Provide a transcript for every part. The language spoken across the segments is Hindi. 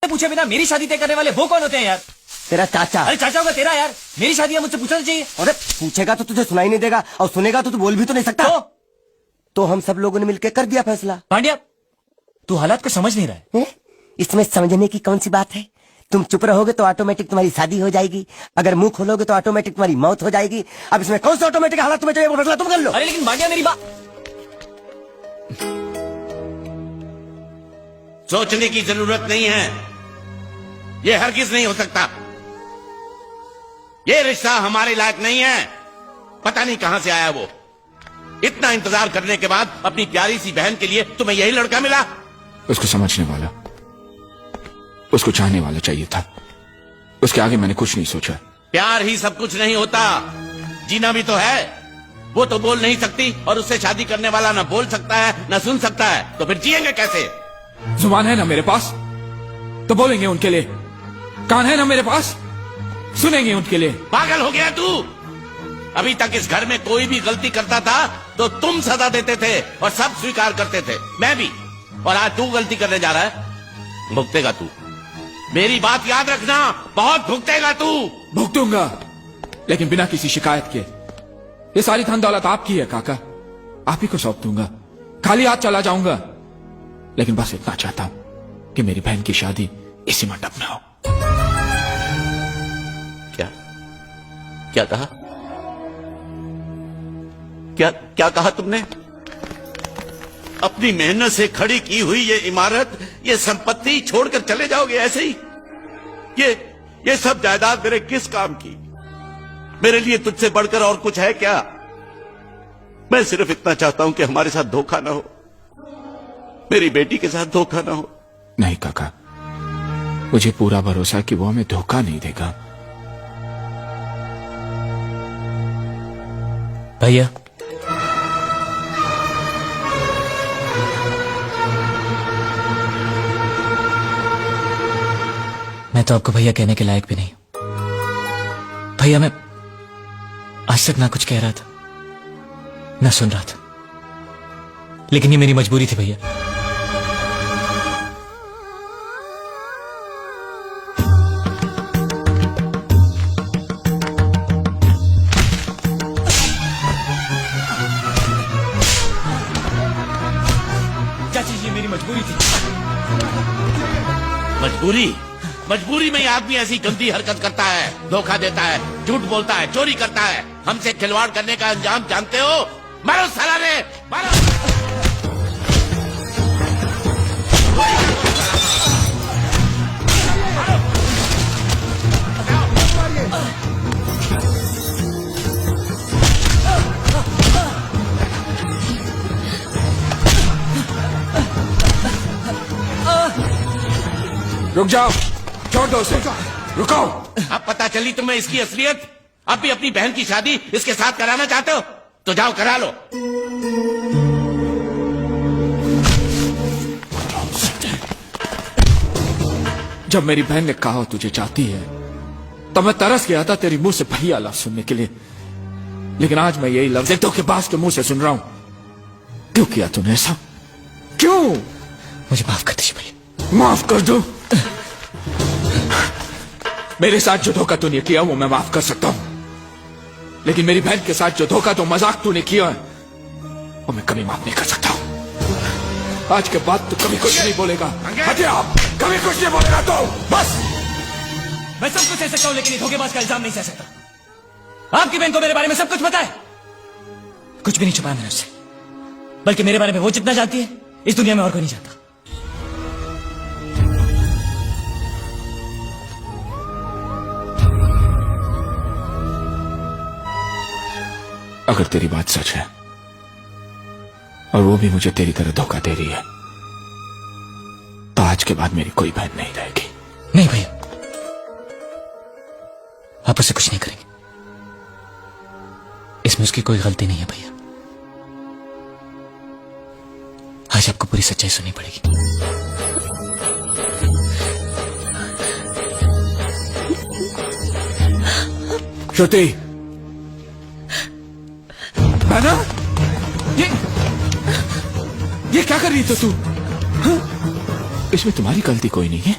पूछे बिना मेरी शादी तय करने वाले वो कौन होते हैं यार? तेरा चाचा। अरे चाचा होगा तेरा यार, मेरी शादी है मुझसे पूछना चाहिए। अरे पूछेगा तो तुझे सुनाई नहीं देगा, और सुनेगा तो तू बोल भी तो नहीं सकता। तो हम सब लोगों ने मिलकर कर दिया फैसला। पांड्या, तू हालात को समझ नहीं रहा है। इसमें समझने की कौन सी बात है? तुम चुप रहोगे तो ऑटोमेटिक तुम्हारी शादी हो जाएगी, अगर मुंह खोलोगे तो ऑटोमेटिक तुम्हारी मौत हो जाएगी। अब इसमें कौन सा ऑटोमेटिक हालात तुम्हें चाहिए वो फैसला तुम कर लो। अरे लेकिन पांड्या मेरी बात। सोचने की जरूरत नहीं है, ये हरगिज नहीं हो सकता। ये रिश्ता हमारे लायक नहीं है। पता नहीं कहां से आया वो। इतना इंतजार करने के बाद अपनी प्यारी सी बहन के लिए तुम्हें यही लड़का मिला। उसको समझने वाला, उसको चाहने वाला चाहिए था। उसके आगे मैंने कुछ नहीं सोचा। प्यार ही सब कुछ नहीं होता, जीना भी तो है। वो तो बोल नहीं सकती और उससे शादी करने वाला ना बोल सकता है ना सुन सकता है, तो फिर जिएंगे कैसे? जुबान है ना मेरे पास तो बोलेंगे उनके लिए, कान है ना मेरे पास सुनेंगे उनके लिए। पागल हो गया तू? अभी तक इस घर में कोई भी गलती करता था तो तुम सजा देते थे और सब स्वीकार करते थे, मैं भी। और आज तू गलती करने जा रहा है, भुगतेगा तू। मेरी बात याद रखना, बहुत भुगतेगा तू। भुगतूंगा, लेकिन बिना किसी शिकायत के। ये सारी धन दौलत आपकी है काका, आप ही को सौंप दूंगा। खाली हाथ चला जाऊंगा, लेकिन बस इतना चाहता हूं कि मेरी बहन की शादी इसी मंडप में हो। क्या कहा? क्या कहा तुमने? अपनी मेहनत से खड़ी की हुई ये इमारत, ये संपत्ति छोड़कर चले जाओगे ऐसे ही? ये सब जायदाद मेरे किस काम की? मेरे लिए तुझसे बढ़कर और कुछ है क्या? मैं सिर्फ इतना चाहता हूं कि हमारे साथ धोखा ना हो, मेरी बेटी के साथ धोखा ना हो। नहीं काका, मुझे पूरा भरोसा है कि वो हमें धोखा नहीं देगा। भैया, मैं तो आपको भैया कहने के लायक भी नहीं हूं। भैया मैं आज तक ना कुछ कह रहा था ना सुन रहा था, लेकिन ये मेरी मजबूरी थी भैया। चाची ये मेरी मजबूरी थी। मजबूरी में ये आदमी ऐसी गंदी हरकत करता है, धोखा देता है, झूठ बोलता है, चोरी करता है। हमसे खिलवाड़ करने का अंजाम जानते हो? मारो साला रे, मारो। रुक जाओ, छोड़ दो उसे, रुको। अब पता चली तुम्हें इसकी असलियत। अब भी अपनी बहन की शादी इसके साथ कराना चाहते हो तो जाओ करा लो। जब मेरी बहन ने कहा तुझे चाहती है तब मैं तरस गया था तेरी मुंह से भैया लफ्ज सुनने के लिए, लेकिन आज मैं यही लफ्ज धोखेबाज के मुंह से सुन रहा हूं। क्यों किया तूने ऐसा? क्यों? मुझे माफ कर दीजिए भैया। माफ कर दो? मेरे साथ जो धोखा तूने किया वो मैं माफ कर सकता हूं, लेकिन मेरी बहन के साथ जो धोखा तो मजाक तूने किया है वो मैं कभी माफ नहीं कर सकता हूं। आज के बाद तू कभी कुछ नहीं बोलेगा। आप कभी कुछ नहीं बोलेगा तो बस। मैं सब कुछ सह सकता हूं, लेकिन ये धोखेबाज का इल्जाम नहीं सह सकता। आपकी बहन को मेरे बारे में सब कुछ पता है, कुछ भी नहीं छुपाया मैंने उससे। बल्कि मेरे बारे में वो जितना जानती है इस दुनिया में और कोई नहीं जानता। अगर तेरी बात सच है और वो भी मुझे तेरी तरह धोखा दे रही है तो आज के बाद मेरी कोई बहन नहीं रहेगी। नहीं भैया, आप उससे कुछ नहीं करेंगे। इसमें उसकी कोई गलती नहीं है भैया। आज आपको पूरी सच्चाई सुननी पड़ेगी। श्रुति, बहना, ये क्या कर रही थी तू? हाँ? इसमें तुम्हारी गलती कोई नहीं है,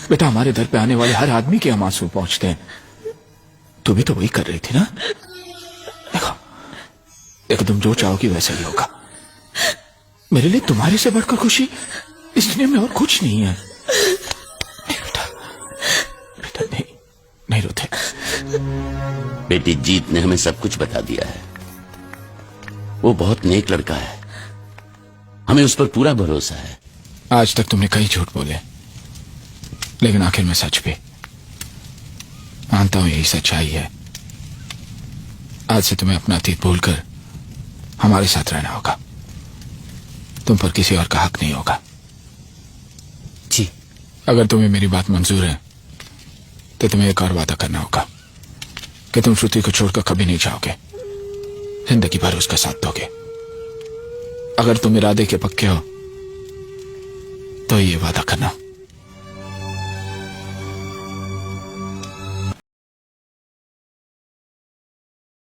बेटा हमारे दर पे आने वाले हर आदमी के हम आंसू पहुंचते हैं। तू भी तो वही कर रही थी ना। देखो देखो, तुम जो चाहोगी वैसा ही होगा। मेरे लिए तुम्हारे से बढ़कर खुशी इस दुनिया में और कुछ नहीं है। नहीं बेटा, बेटा नहीं, नहीं रोते। बेटी जीत ने हमें सब कुछ बता दिया है। वो बहुत नेक लड़का है, हमें उस पर पूरा भरोसा है। आज तक तुमने कई झूठ बोले, लेकिन आखिर में सच भी। मानता हूं यही सच्चाई है। आज से तुम्हें अपना अतीत भूलकर हमारे साथ रहना होगा। तुम पर किसी और का हक नहीं होगा। जी। अगर तुम्हें मेरी बात मंजूर है तो तुम्हें एक और वादा करना होगा कि तुम श्रुति को छोड़कर कभी नहीं जाओगे, जिंदगी भर उसका साथ दोगे। अगर तुम इरादे के पक्के हो तो ये वादा करना।